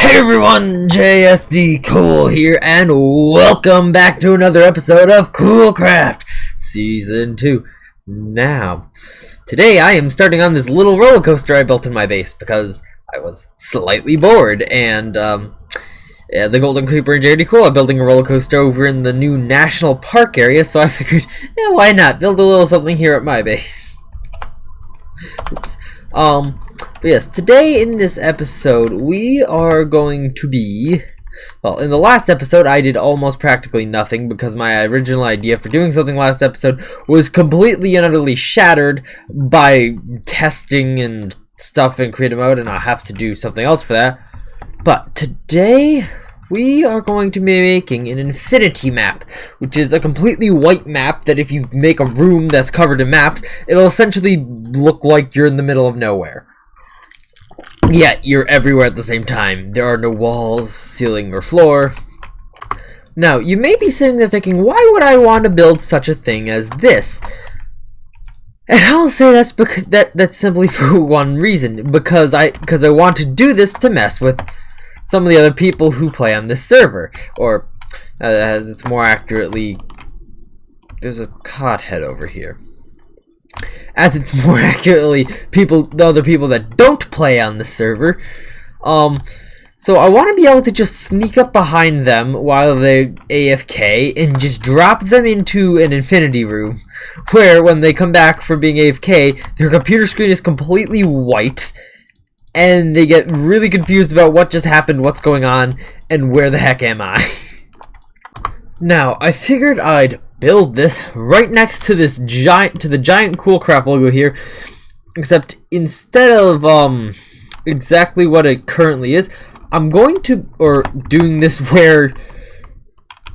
Hey everyone, JSD Cool here, and welcome back to another episode of Coolcraft Season 2. Now, today I am starting on this little roller coaster I built in my base because I was slightly bored, and the Golden Creeper and JD Cool are building a roller coaster over in the new National Park area, so I figured, why not build a little something here at my base. Oops. But yes, today in this episode, we are going to be... Well, in the last episode, I did almost practically nothing because my original idea for doing something last episode was completely and utterly shattered by testing and stuff in creative mode, and I'll have to do something else for that. But today, we are going to be making an infinity map, which is a completely white map that if you make a room that's covered in maps, it'll essentially look like you're in the middle of nowhere. Yet, you're everywhere at the same time. There are no walls, ceiling, or floor. Now, you may be sitting there thinking, why would I want to build such a thing as this? And I'll say that's because that's simply for one reason. Because I want to do this to mess with some of the other people who play on this server. Or, as it's more accurately, there's a cod head over here. As it's more accurately the other people that don't play on the server. So I want to be able to just sneak up behind them while they AFK and just drop them into an infinity room where when they come back from being AFK, their computer screen is completely white and they get really confused about what just happened, what's going on, and where the heck am I. Now, I figured I'd build this right next to this giant Coolcraft logo here, except instead of exactly what it currently is, I'm going to doing this where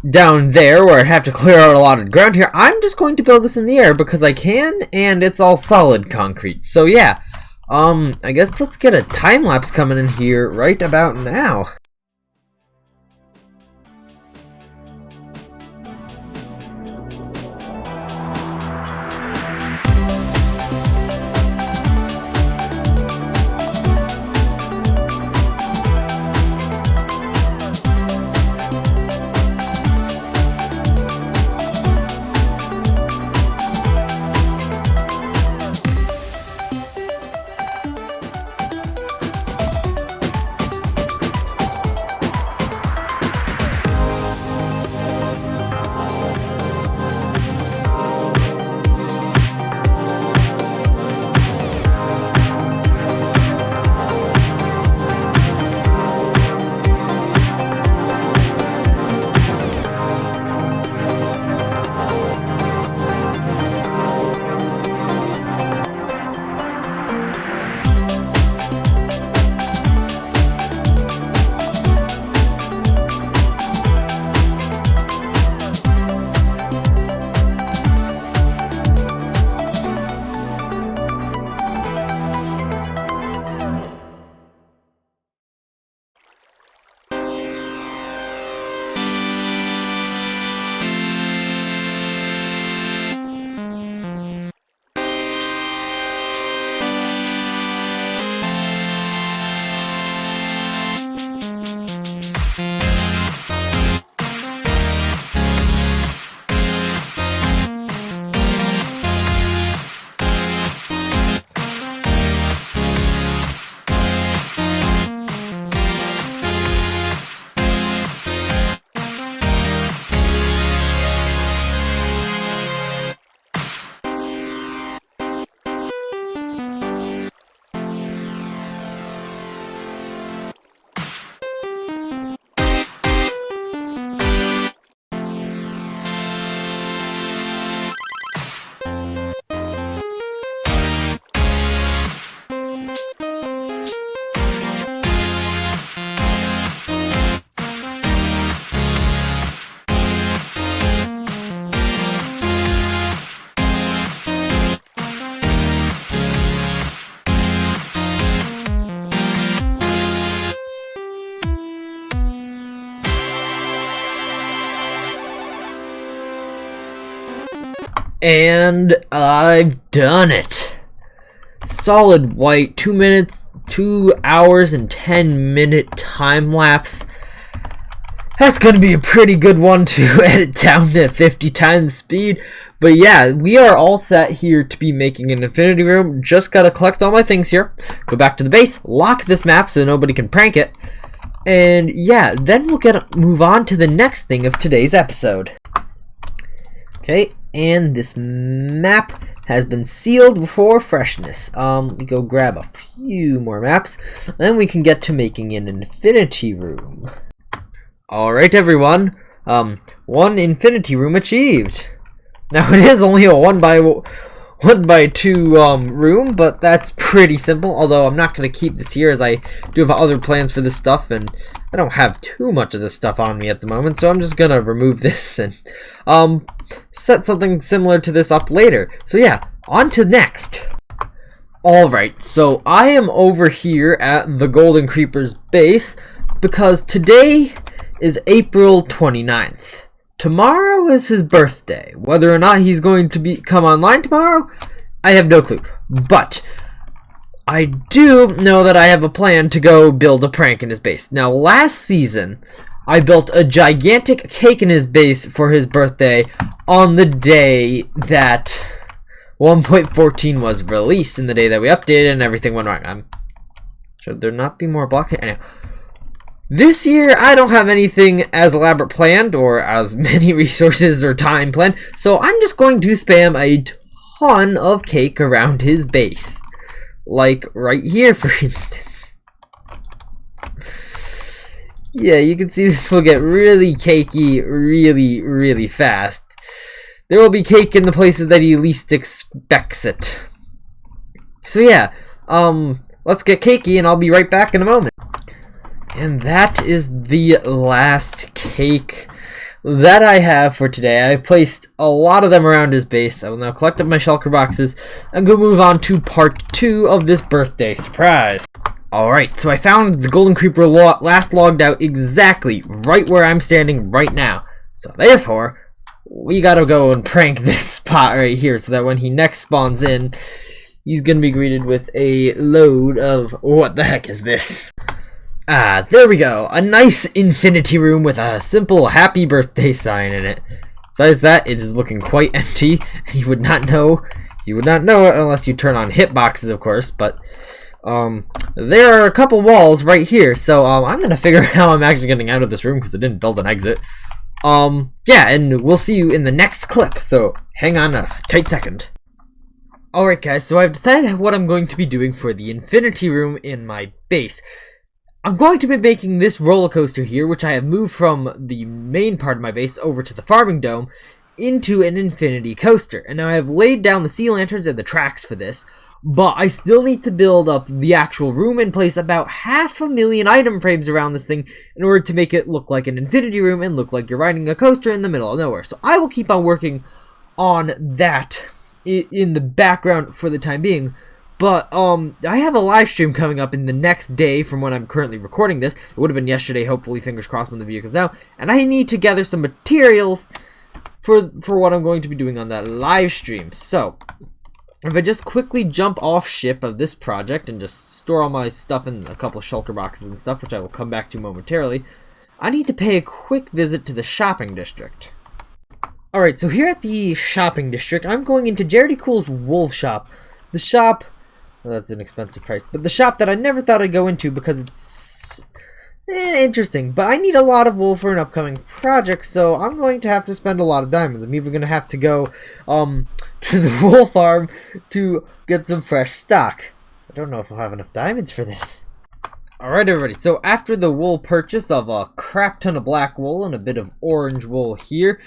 down there where I'd have to clear out a lot of ground here. I'm just going to build this in the air because I can, and it's all solid concrete. So yeah, I guess let's get a time lapse coming in here right about now. And I've done it. Solid white, 2 minutes, 2 hours and 10-minute time lapse. That's going to be a pretty good one to edit down to 50 times speed. But yeah, we are all set here to be making an infinity room. Just got to collect all my things here. Go back to the base, lock this map so nobody can prank it. And yeah, then we'll move on to the next thing of today's episode. Okay, and this map has been sealed for freshness. We go grab a few more maps, then we can get to making an infinity room. Alright everyone, one infinity room achieved. Now it is only a 1 by 2 room, but that's pretty simple. Although I'm not going to keep this here, as I do have other plans for this stuff, and I don't have too much of this stuff on me at the moment. So I'm just going to remove this and set something similar to this up later. So yeah, on to next. Alright, so I am over here at the Golden Creeper's base because today is April 29th. Tomorrow is his birthday. Whether or not he's going to come online tomorrow, I have no clue. But I do know that I have a plan to go build a prank in his base. Now, last season, I built a gigantic cake in his base for his birthday on the day that 1.14 was released, and the day that we updated and everything went wrong. Should there not be more blocks? Anyway. This year, I don't have anything as elaborate planned or as many resources or time planned, so I'm just going to spam a ton of cake around his base. Like right here, for instance. Yeah, you can see this will get really cakey really fast. There will be cake in the places that he least expects it. So yeah, let's get cakey and I'll be right back in a moment. And that is the last cake that I have for today. I've placed a lot of them around his base. I will now collect up my shulker boxes and go move on to part 2 of this birthday surprise. Alright, so I found the Golden Creeper last logged out exactly right where I'm standing right now. So therefore, we gotta go and prank this spot right here so that when he next spawns in, he's gonna be greeted with a load of, what the heck is this? Ah, there we go. A nice infinity room with a simple happy birthday sign in it. Besides that, it is looking quite empty. You would not know. You would not know it unless you turn on hitboxes, of course. But there are a couple walls right here. So I'm gonna figure out how I'm actually getting out of this room because I didn't build an exit. Yeah, and we'll see you in the next clip. So hang on a tight second. Alright guys, so I've decided what I'm going to be doing for the infinity room in my base. I'm going to be making this roller coaster here, which I have moved from the main part of my base over to the farming dome, into an infinity coaster. And now I have laid down the sea lanterns and the tracks for this, but I still need to build up the actual room and place about 500,000 item frames around this thing in order to make it look like an infinity room and look like you're riding a coaster in the middle of nowhere. So I will keep on working on that in the background for the time being. But I have a live stream coming up in the next day from when I'm currently recording this. It would have been yesterday, hopefully, fingers crossed, when the video comes out. And I need to gather some materials for what I'm going to be doing on that live stream. So, if I just quickly jump off ship of this project and just store all my stuff in a couple of shulker boxes and stuff, which I will come back to momentarily, I need to pay a quick visit to the shopping district. Alright, so here at the shopping district, I'm going into Jaredy Cool's wool shop. The shop... well, that's an expensive price, but the shop that I never thought I'd go into because it's interesting. But I need a lot of wool for an upcoming project, so I'm going to have to spend a lot of diamonds. I'm even going to have to go to the wool farm to get some fresh stock. I don't know if I'll have enough diamonds for this. Alright everybody, so after the wool purchase of a crap ton of black wool and a bit of orange wool here,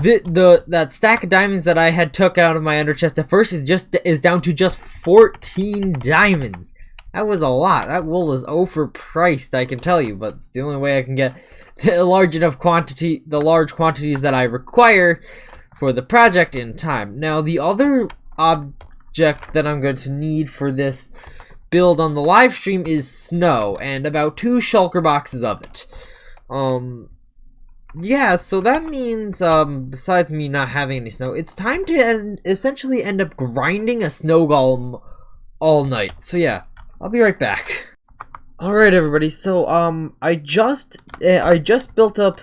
that stack of diamonds that I had took out of my ender chest at first is down to just 14 diamonds. That was a lot. That wool is overpriced, I can tell you, but it's the only way I can get the large quantities that I require for the project in time. Now, the other object that I'm going to need for this build on the live stream is snow, and about 2 shulker boxes of it. Yeah, so that means, besides me not having any snow, it's time to essentially end up grinding a snow golem all night. So yeah, I'll be right back. Alright everybody, so I just built up,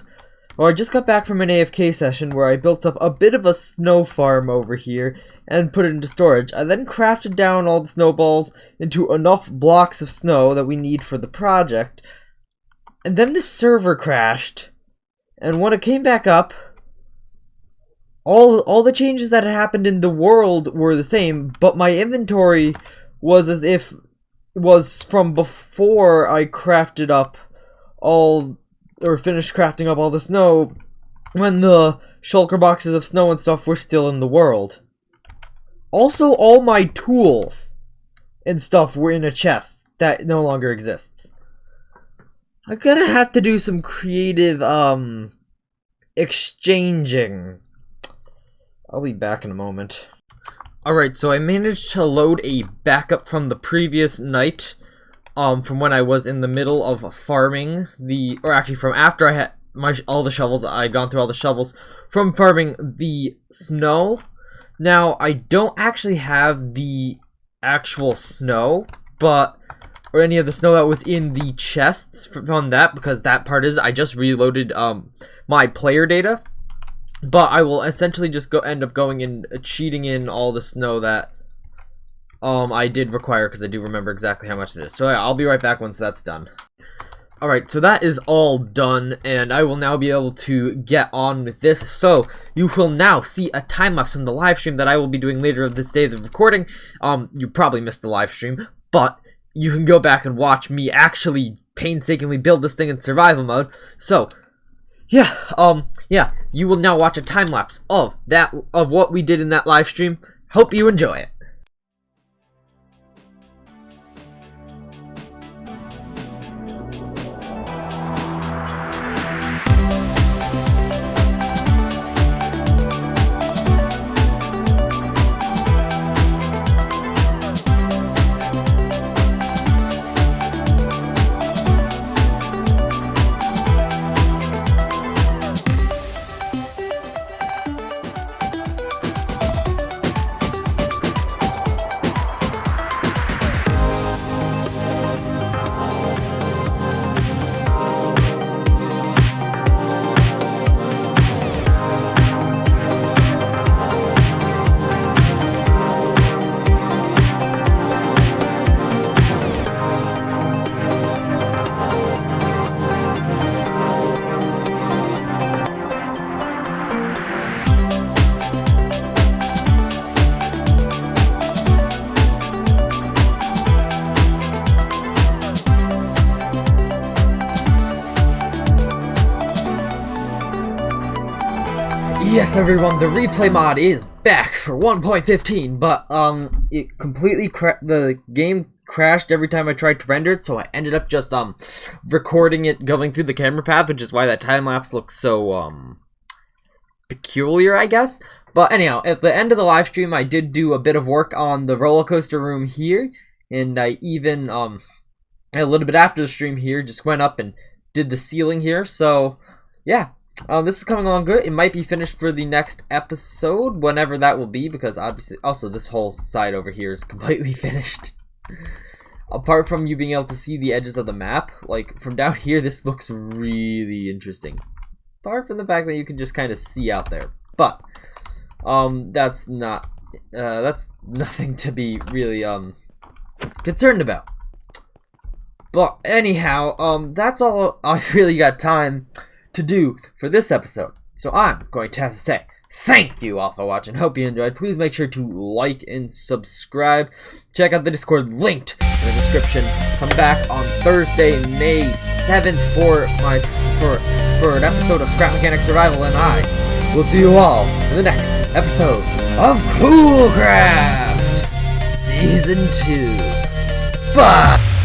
or I just got back from an AFK session where I built up a bit of a snow farm over here and put it into storage. I then crafted down all the snowballs into enough blocks of snow that we need for the project. And then the server crashed, and when it came back up, all the changes that had happened in the world were the same, but my inventory was as if was from before I crafted up finished crafting up all the snow, when the shulker boxes of snow and stuff were still in the world. Also, all my tools and stuff were in a chest that no longer exists. I'm gonna have to do some creative, exchanging. I'll be back in a moment. Alright, so I managed to load a backup from the previous night, from when I was in the middle of farming from after I had all the shovels. I'd gone through all the shovels from farming the snow. Now, I don't actually have the actual snow, or any of the snow that was in the chests from that, because that part is, I just reloaded, my player data. But I will essentially just end up going and cheating in all the snow that I did require, because I do remember exactly how much it is. So yeah, I'll be right back once that's done. Alright, so that is all done, and I will now be able to get on with this. So, you will now see a time-lapse from the live stream that I will be doing later this day, the recording. You probably missed the live stream, but you can go back and watch me actually painstakingly build this thing in survival mode. So, yeah, you will now watch a time-lapse of what we did in that live stream. Hope you enjoy it. Yes, everyone, the replay mod is back for 1.15, but it completely the game crashed every time I tried to render it, so I ended up just recording it going through the camera path, which is why that time lapse looks so peculiar, I guess. But anyhow, at the end of the live stream, I did do a bit of work on the roller coaster room here, and I even a little bit after the stream here just went up and did the ceiling here. So yeah. This is coming along good. It might be finished for the next episode, whenever that will be, because obviously, also this whole side over here is completely finished. Apart from you being able to see the edges of the map, like, from down here, this looks really interesting. Apart from the fact that you can just kind of see out there. But, that's nothing to be really, concerned about. But, anyhow, that's all I really got time to do for this episode. So I'm going to have to say thank you all for watching. Hope you enjoyed. Please make sure to like and subscribe. Check out the Discord linked in the description. Come back on Thursday, May 7th for an episode of Scrap Mechanic Survival, and I will see you all in the next episode of Cool Craft Season 2. Bye!